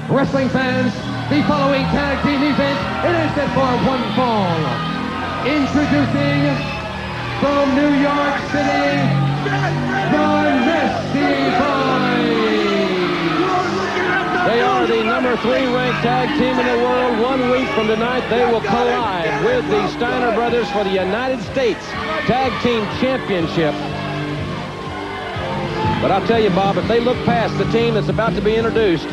Wrestling fans, the following tag team event is set for one fall. Introducing from New York City, the Nasty Boys. They are the #3 ranked tag team in the world. 1 week from tonight, they will collide with the Steiner brothers for the United States Tag Team Championship. But I'll tell you, Bob, if they look past the team that's about to be introduced,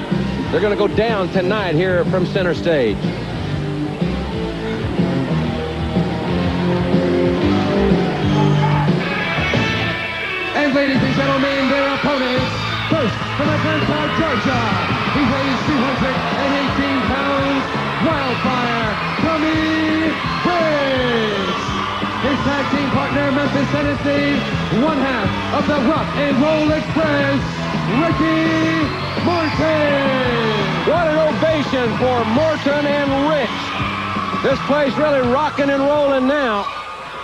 they're going to go down tonight here from center stage. And ladies and gentlemen, their opponents, first from Atlanta, Georgia, he weighs 218 pounds, Wildfire, Tommy Rich. His tag team partner, Memphis, Tennessee, one half of the Rock and Roll Express, Ricky Morton. What an ovation for Morton and Rich. This place really rocking and rolling now.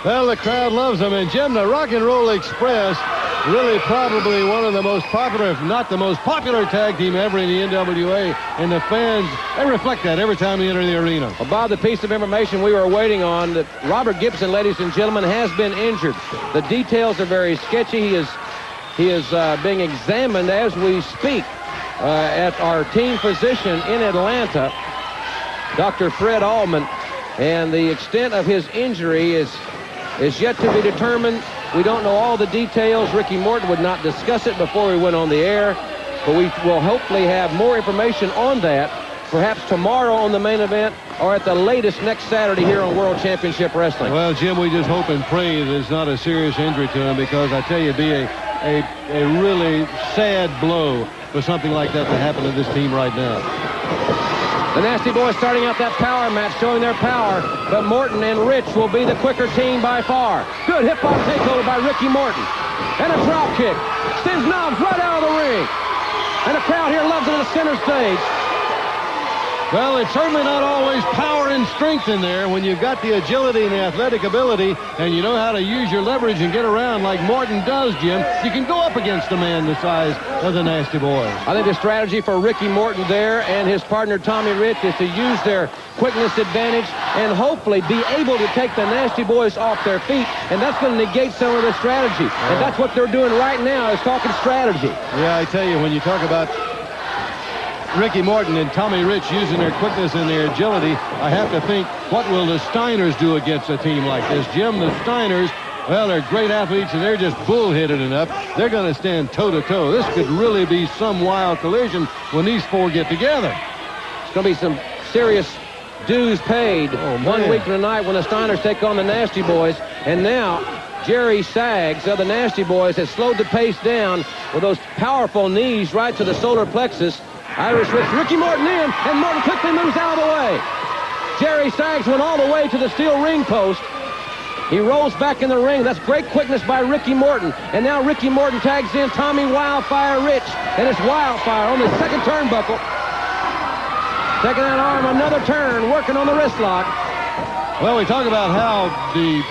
Well, the crowd loves them. And Jim, the Rock and Roll Express, really probably one of the most popular, if not the most popular tag team ever in the NWA. And the fans, they reflect that every time they enter the arena. Well, Bob, the piece of information we were waiting on, that Robert Gibson, ladies and gentlemen, has been injured. The details are very sketchy. He is being examined as we speak at our team physician in Atlanta, Dr. Fred Allman. And the extent of his injury is yet to be determined. We don't know all the details. Ricky Morton would not discuss it before we went on the air, but we will hopefully have more information on that, perhaps tomorrow on the main event, or at the latest next Saturday here on World Championship Wrestling. Well, Jim, we just hope and pray there's not a serious injury to him, because I tell you, it'd be a really sad blow for something like that to happen to this team right now. The Nasty Boys starting out that power match, showing their power, but Morton and Rich will be the quicker team by far. Good hip-hop takeover by Ricky Morton. And a drop kick. Sends Knobs right out of the ring. And the crowd here loves it at the center stage. Well, it's certainly not always power and strength in there. When you've got the agility and the athletic ability, and you know how to use your leverage and get around like Morton does, Jim, you can go up against a man the size of the Nasty Boys. I think the strategy for Ricky Morton there and his partner Tommy Rich is to use their quickness advantage and hopefully be able to take the Nasty Boys off their feet, and that's going to negate some of the strategy. And that's what they're doing right now, is talking strategy. Yeah, I tell you, when you talk about Ricky Morton and Tommy Rich using their quickness and their agility, I have to think, what will the Steiners do against a team like this? Jim, the Steiners, well, they're great athletes, and they're just bull-headed enough. They're going to stand toe-to-toe. This could really be some wild collision when these four get together. It's going to be some serious dues paid 1 week from tonight when the Steiners take on the Nasty Boys. And now Jerry Sags of the Nasty Boys has slowed the pace down with those powerful knees right to the solar plexus. Irish Rich, Ricky Morton in, and Morton quickly moves out of the way. Jerry Sags went all the way to the steel ring post. He rolls back in the ring. That's great quickness by Ricky Morton. And now Ricky Morton tags in Tommy Wildfire Rich, and it's Wildfire on the second turnbuckle. Taking that arm, another turn, working on the wrist lock. Well, we talk about how the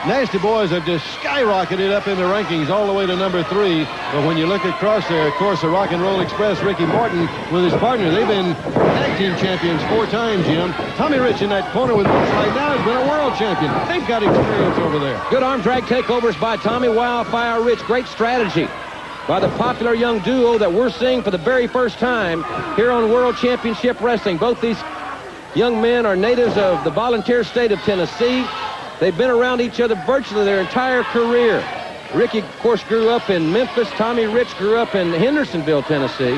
Nasty Boys have just skyrocketed up in the rankings all the way to #3. But when you look across there, of course, the Rock and Roll Express, Ricky Morton with his partner, they've been tag team champions 4 times, Jim. Tommy Rich in that corner with Rich right now has been a world champion. They've got experience over there. Good arm drag takeovers by Tommy Wildfire Rich. Great strategy by the popular young duo that we're seeing for the very first time here on World Championship Wrestling. Both these young men are natives of the volunteer state of Tennessee. They've been around each other virtually their entire career. Ricky, of course, grew up in Memphis. Tommy Rich grew up in Hendersonville, Tennessee.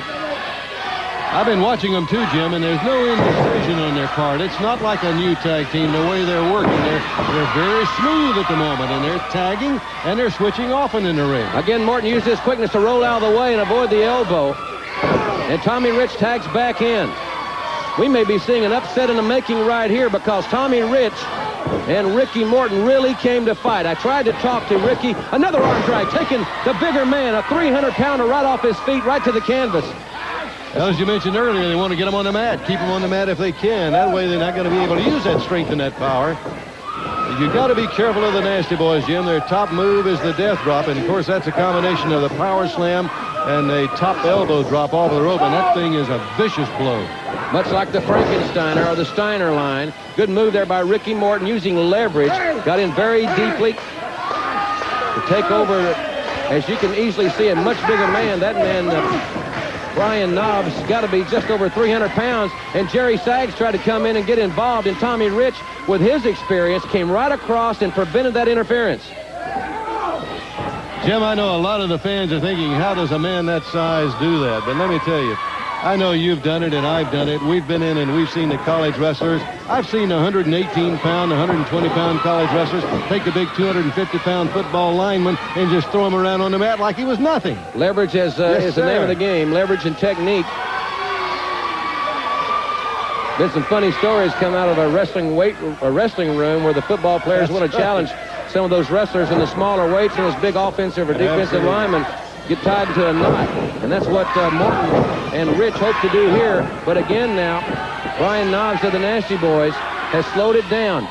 I've been watching them too, Jim, and there's no indecision on their part. It's not like a new tag team the way they're working. They're very smooth at the moment, and they're tagging, and they're switching often in the ring. Again, Morton used his quickness to roll out of the way and avoid the elbow. And Tommy Rich tags back in. We may be seeing an upset in the making right here, because Tommy Rich and Ricky Morton really came to fight. I tried to talk to Ricky. Another arm drag, taking the bigger man, a 300-pounder right off his feet, right to the canvas. Well, as you mentioned earlier, they want to get them on the mat, keep them on the mat if they can. That way they're not going to be able to use that strength and that power. You've got to be careful of the Nasty Boys, Jim. Their top move is the death drop, and of course that's a combination of the power slam and a top elbow drop off the rope, and that thing is a vicious blow. much like the Frankensteiner or the Steiner line. Good move there by Ricky Morton using leverage. Got in very deeply to take over, as you can easily see, a much bigger man. That man, Brian Knobs, got to be just over 300 pounds. And Jerry Saggs tried to come in and get involved. And Tommy Rich, with his experience, came right across and prevented that interference. Jim, I know a lot of the fans are thinking, how does a man that size do that? But let me tell you, I know you've done it and I've done it. We've been in and we've seen the college wrestlers. I've seen 118-pound, 120-pound college wrestlers take the big 250-pound football lineman and just throw him around on the mat like he was nothing. Leverage is the name of the game. Leverage and technique. Been some funny stories come out of a wrestling room where the football players want to challenge some of those wrestlers in the smaller weights, and those big offensive or defensive linemen get tied to a knot. And that's what Morton and Rich hope to do here. But again now, Brian Knobs of the Nasty Boys has slowed it down.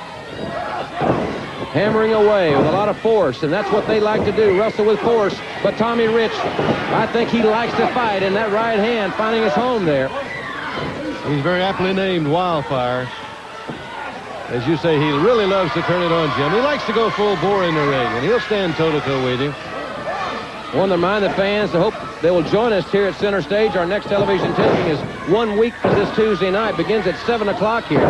Hammering away with a lot of force, and that's what they like to do, wrestle with force. But Tommy Rich, I think he likes to fight, and that right hand finding his home there. He's very aptly named Wildfire. As you say, he really loves to turn it on, Jim. He likes to go full bore in the ring, and he'll stand toe-to-toe with you. I want to remind the fans, I hope they will join us here at Center Stage. Our next television taping is 1 week from this Tuesday night. Begins at 7 o'clock here.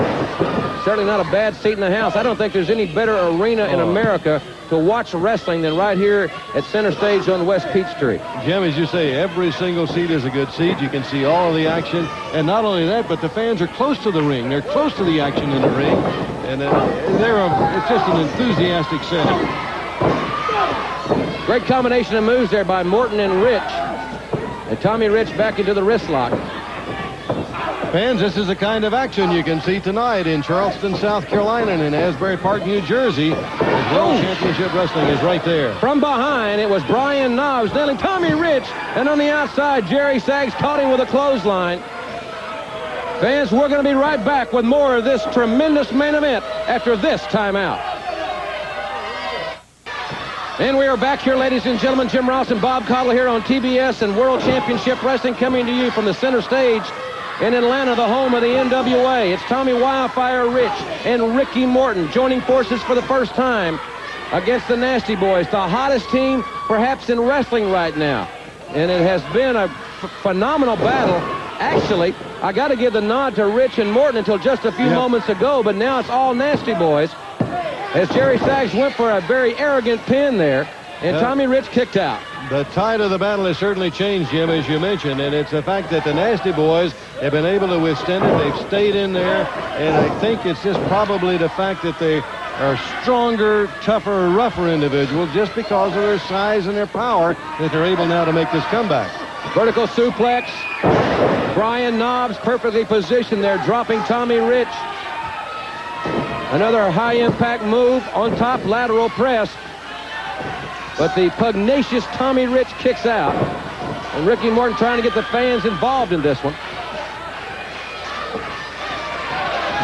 Certainly not a bad seat in the house. I don't think there's any better arena in America to watch wrestling than right here at Center Stage on West Peachtree. Jim, as you say, every single seat is a good seat. You can see all of the action. And not only that, but the fans are close to the ring. They're close to the action in the ring. And it's just an enthusiastic setting. Great combination of moves there by Morton and Rich. And Tommy Rich back into the wrist lock. Fans, this is the kind of action you can see tonight in Charleston, South Carolina, and in Asbury Park, New Jersey. The World Championship Wrestling is right there. From behind, it was Brian Knobs nailing Tommy Rich, and on the outside, Jerry Saggs caught him with a clothesline. Fans, we're going to be right back with more of this tremendous main event after this timeout. And we are back here, ladies and gentlemen. Jim Ross and Bob Caudle here on TBS and World Championship Wrestling, coming to you from the Center Stage in Atlanta, the home of the NWA. It's Tommy Wildfire Rich and Ricky Morton joining forces for the first time against the Nasty Boys, the hottest team perhaps in wrestling right now. And it has been a phenomenal battle. Actually, I got to give the nod to Rich and Morton until just a few moments ago, but now it's all Nasty Boys. As Jerry Saggs went for a very arrogant pin there, and Tommy Rich kicked out. The tide of the battle has certainly changed, Jim, as you mentioned, and it's the fact that the Nasty Boys have been able to withstand it. They've stayed in there, and I think it's just probably the fact that they are stronger, tougher, rougher individuals just because of their size and their power that they're able now to make this comeback. Vertical suplex. Brian Knobs perfectly positioned there, dropping Tommy Rich. Another high-impact move on top, lateral press. But the pugnacious Tommy Rich kicks out. And Ricky Morton trying to get the fans involved in this one.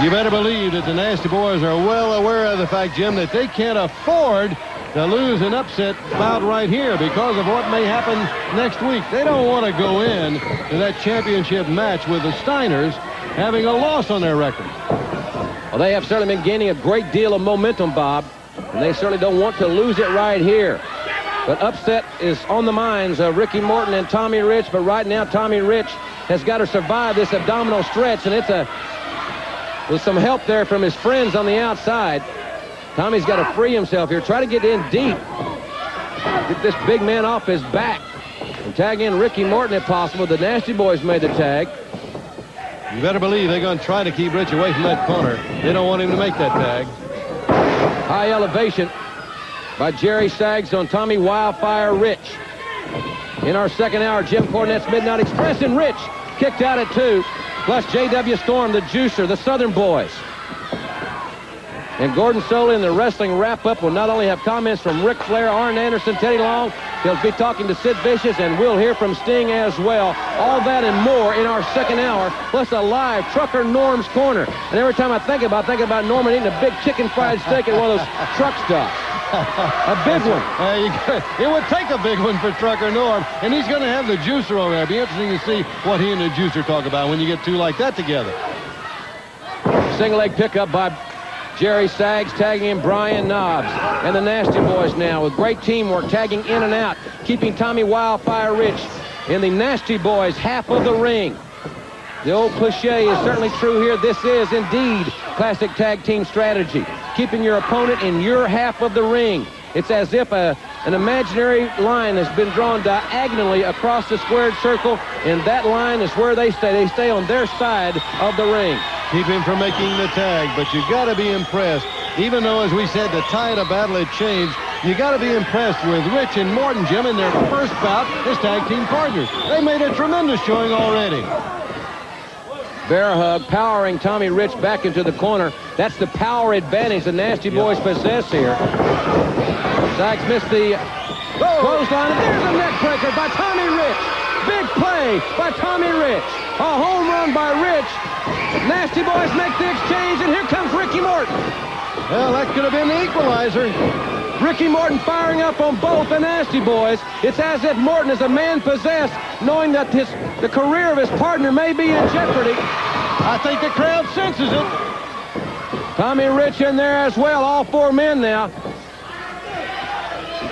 You better believe that the Nasty Boys are well aware of the fact, Jim, that they can't afford to lose an upset bout right here because of what may happen next week. They don't want to go in to that championship match with the Steiners having a loss on their record. Well, they have certainly been gaining a great deal of momentum, Bob, and they certainly don't want to lose it right here. But upset is on the minds of Ricky Morton and Tommy Rich, but right now Tommy Rich has got to survive this abdominal stretch, and it's with some help there from his friends on the outside. Tommy's got to free himself here, try to get in deep, get this big man off his back, and tag in Ricky Morton if possible. The Nasty Boys made the tag. You better believe they're going to try to keep Rich away from that corner. They don't want him to make that tag. High elevation by Jerry Saggs on Tommy Wildfire Rich. In our second hour, Jim Cornette's Midnight Express, and Rich kicked out at 2. Plus J.W. Storm, the Juicer, the Southern Boys. And Gordon Soley in the wrestling wrap-up will not only have comments from Ric Flair, Arn Anderson, Teddy Long, he'll be talking to Sid Vicious, and we'll hear from Sting as well. All that and more in our second hour, plus a live Trucker Norm's Corner. And every time I think about Norman eating a big chicken fried steak at one of those truck stops. A big one. It would take a big one for Trucker Norm, and he's going to have the juicer over there. It'll be interesting to see what he and the juicer talk about when you get two like that together. Single leg pickup by Jerry Sags, tagging in Brian Knobs. And the Nasty Boys now with great teamwork, tagging in and out, keeping Tommy Wildfire Rich in the Nasty Boys half of the ring. The old cliche is certainly true here. This is indeed classic tag team strategy, keeping your opponent in your half of the ring. It's as if an imaginary line has been drawn diagonally across the squared circle, and that line is where they stay. They stay on their side of the ring. Keep him from making the tag, but you got to be impressed. Even though, as we said, the tide of battle had changed, you got to be impressed with Rich and Morton, Jim, in their first bout as tag team partners. They made a tremendous showing already. Bear hug, powering Tommy Rich back into the corner. That's the power advantage the Nasty Boys possess here. Sags missed the clothesline. There's a neck breaker by Tommy Rich. Big play by Tommy Rich. A home run by Rich. Nasty Boys make the exchange, and here comes Ricky Morton. Well, that could have been the equalizer. Ricky Morton firing up on both the Nasty Boys. It's as if Morton is a man possessed, knowing that the career of his partner may be in jeopardy. I think the crowd senses it. Tommy Rich in there as well, all four men now.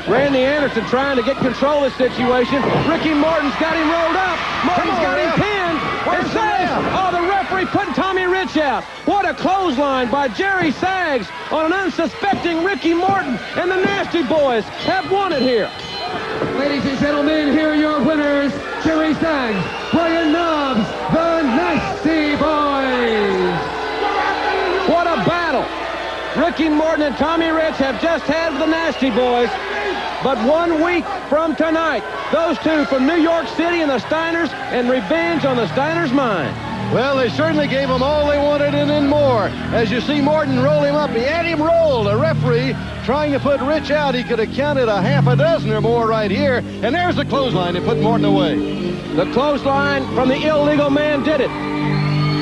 Randy Anderson trying to get control of the situation. Ricky Morton's got him rolled up. Morton's got him pinned. And Sags, the referee putting Tommy Rich out. What a clothesline by Jerry Sags on an unsuspecting Ricky Morton. And the Nasty Boys have won it here. Ladies and gentlemen, here are your winners, Jerry Sags, Brian Knobs, the Nasty Boys. What a battle. Ricky Morton and Tommy Rich have just had the Nasty Boys. But 1 week from tonight, those two from New York City and the Steiners, and revenge on the Steiners' mind. Well, they certainly gave him all they wanted and then more. As you see Morton roll him up, he had him rolled. A referee trying to put Rich out. He could have counted a half a dozen or more right here. And there's the clothesline that put Morton away. The clothesline from the illegal man did it.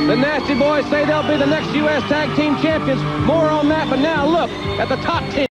The Nasty Boys say they'll be the next U.S. Tag Team Champions. More on that, but now look at the top 10.